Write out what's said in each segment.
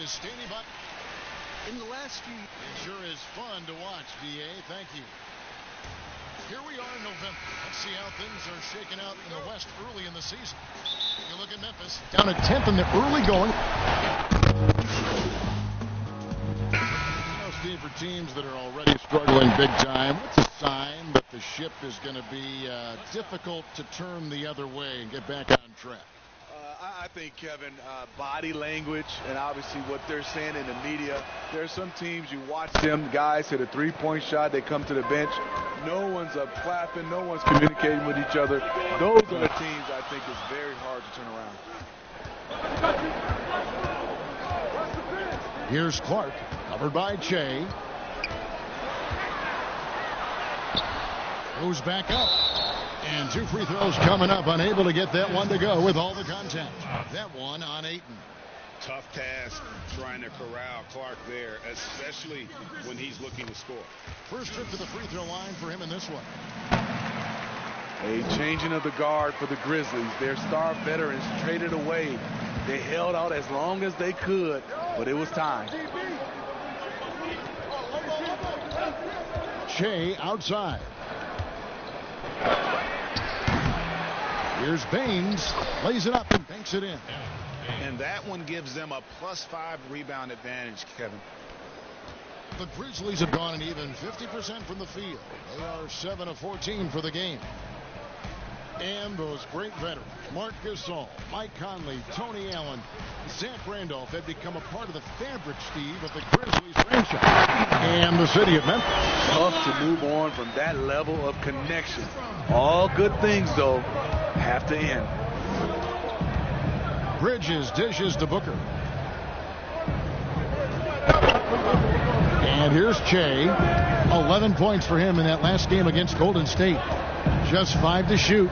is standing by. In the last few years, it sure is fun to watch, VA. Thank you. Here we are in November. Let's see how things are shaking out in the West early in the season. You look at Memphis, down at 10th in the early going. Steve, for teams that are already struggling big time, what's a sign that the ship is going to be difficult to turn the other way and get back on track? I think, Kevin, body language and obviously what they're saying in the media. There are some teams, you watch them, guys hit a three-point shot, they come to the bench. No one's up clapping, no one's communicating with each other. Those are the teams I think is very hard to turn around. Here's Clark, covered by Che. Goes back up. And 2 free throws coming up, unable to get that one to go with all the contact. That one on Ayton. Tough task trying to corral Clark there, especially when he's looking to score. First trip to the free throw line for him in this one. A changing of the guard for the Grizzlies. Their star veterans traded away. They held out as long as they could, but it was time. Che outside. Here's Baines, lays it up and banks it in. And that one gives them a +5 rebound advantage, Kevin. The Grizzlies have gone an even 50% from the field. They are 7 of 14 for the game. And those great veterans, Marc Gasol, Mike Conley, Tony Allen, Zach Randolph have become a part of the fabric, Steve, of the Grizzlies franchise. And the city of Memphis. Tough to move on from that level of connection. All good things, though, have to end. Bridges dishes to Booker. And here's Che. 11 points for him in that last game against Golden State. Just 5 to shoot.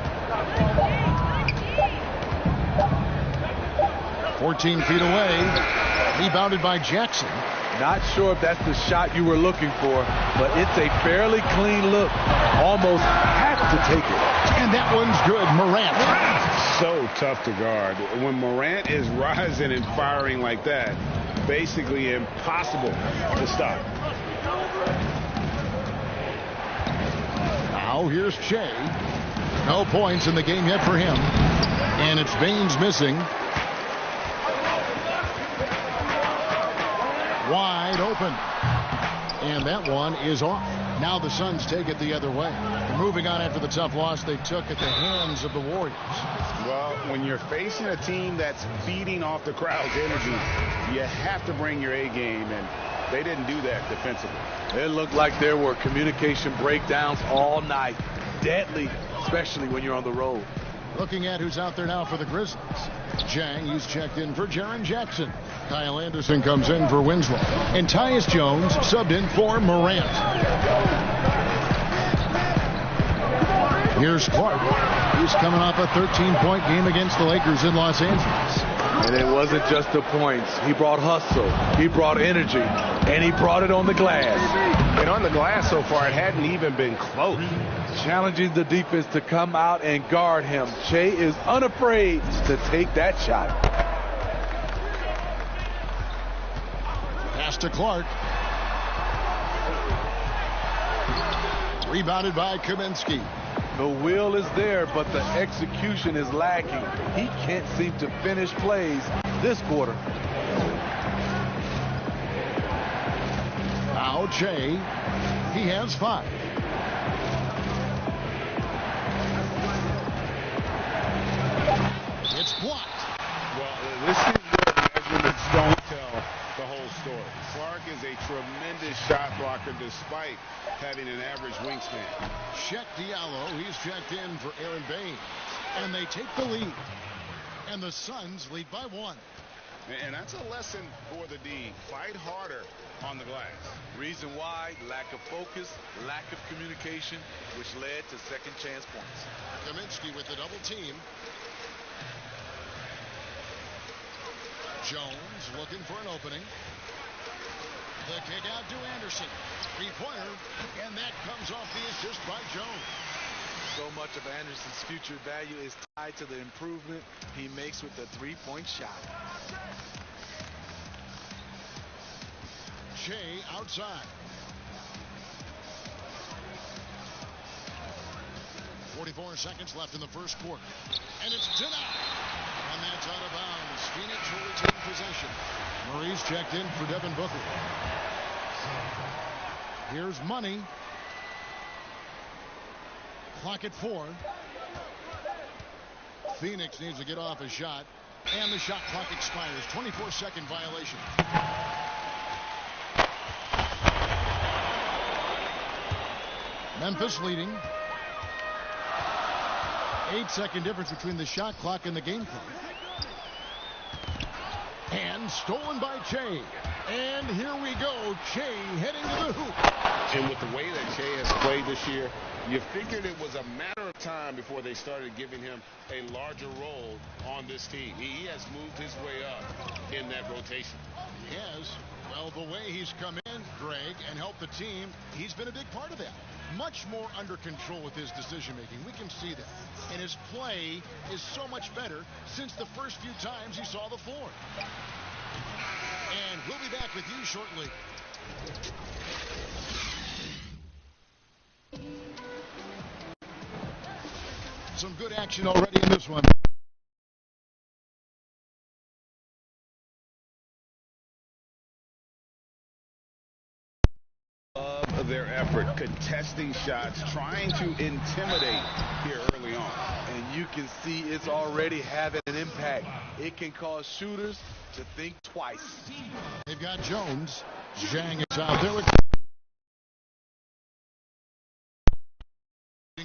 14 feet away. Rebounded by Jackson. Not sure if that's the shot you were looking for, but it's a fairly clean look. Almost have to take it. And that one's good. Morant. So tough to guard. When Morant is rising and firing like that, basically impossible to stop. Now here's Che. No points in the game yet for him. And it's Baines missing. Wide open. And that one is off. Now the Suns take it the other way. They're moving on after the tough loss they took at the hands of the Warriors. Well, when you're facing a team that's feeding off the crowd's energy, you have to bring your A game, and they didn't do that defensively. It looked like there were communication breakdowns all night. Deadly, especially when you're on the road. Looking at who's out there now for the Grizzlies. Jang, he's checked in for Jaren Jackson. Kyle Anderson comes in for Winslow. And Tyus Jones subbed in for Morant. Here's Clark. He's coming off a 13-point game against the Lakers in Los Angeles. And it wasn't just the points. He brought hustle. He brought energy. And he brought it on the glass. And on the glass so far, it hadn't even been close. Challenging the defense to come out and guard him. Che is unafraid to take that shot. Pass to Clark. Rebounded by Kaminsky. The will is there, but the execution is lacking. He can't seem to finish plays this quarter. Now Che. He has 5. It's blocked. Well, this is where the measurements don't tell the whole story. Clark is a tremendous shot blocker despite having an average wingspan. Cheick Diallo, he's checked in for Aaron Baines. And they take the lead. And the Suns lead by 1. And that's a lesson for the D. Fight harder on the glass. Reason why? Lack of focus, lack of communication, which led to second chance points. Kaminsky with the double team. Jones looking for an opening. The kick out to Anderson. 3-pointer, and that comes off the assist by Jones. So much of Anderson's future value is tied to the improvement he makes with the 3-point shot. Shea outside. 44 seconds left in the first quarter. And it's denied. And that's out of bounds. Phoenix will retain possession. Murray's checked in for Devin Booker. Here's Money. Clock at 4. Phoenix needs to get off a shot. And the shot clock expires. 24-second violation. Memphis leading. 8-second difference between the shot clock and the game clock. And stolen by Che. And here we go. Che heading to the hoop. And with the way that Che has played this year, you figured it was a matter of time before they started giving him a larger role on this team. He has moved his way up in that rotation. He has. Well, the way he's come in, Greg, and helped the team, he's been a big part of that. Much more under control with his decision-making. We can see that. And his play is so much better since the first few times he saw the floor. And we'll be back with you shortly. Some good action already in this one. Of their effort, contesting shots, trying to intimidate here early on. And you can see it's already having an impact. It can cause shooters to think twice. They've got Jones. Zhang is out there with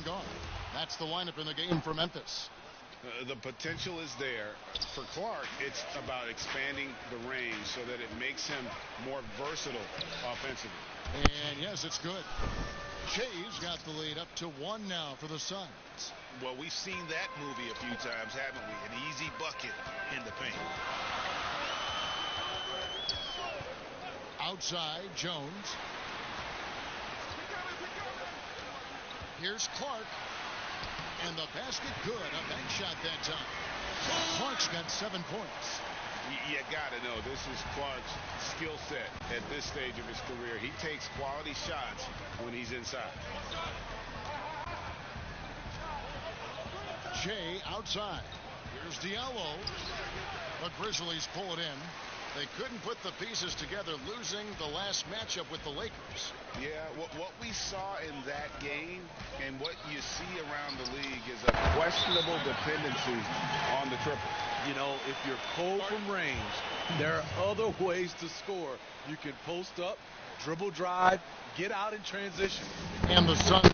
gone. That's the lineup in the game for Memphis. The potential is there. For Clark, it's about expanding the range so that it makes him more versatile offensively. And yes, it's good. Che's got the lead up to 1 now for the Suns. Well, we've seen that movie a few times, haven't we? An easy bucket in the paint. Outside, Jones. Here's Clark. And the basket good. A bank shot that time. Clark's got 7 points. You got to know this is Clark's skill set at this stage of his career. He takes quality shots when he's inside. Che outside. Here's Diallo. The Grizzlies pull it in. They couldn't put the pieces together, losing the last matchup with the Lakers. Yeah, what we saw in that game and what you see around the league is a questionable dependency on the triple. You know, if you're cold from range, there are other ways to score. You can post up, dribble drive, get out in transition. And the Suns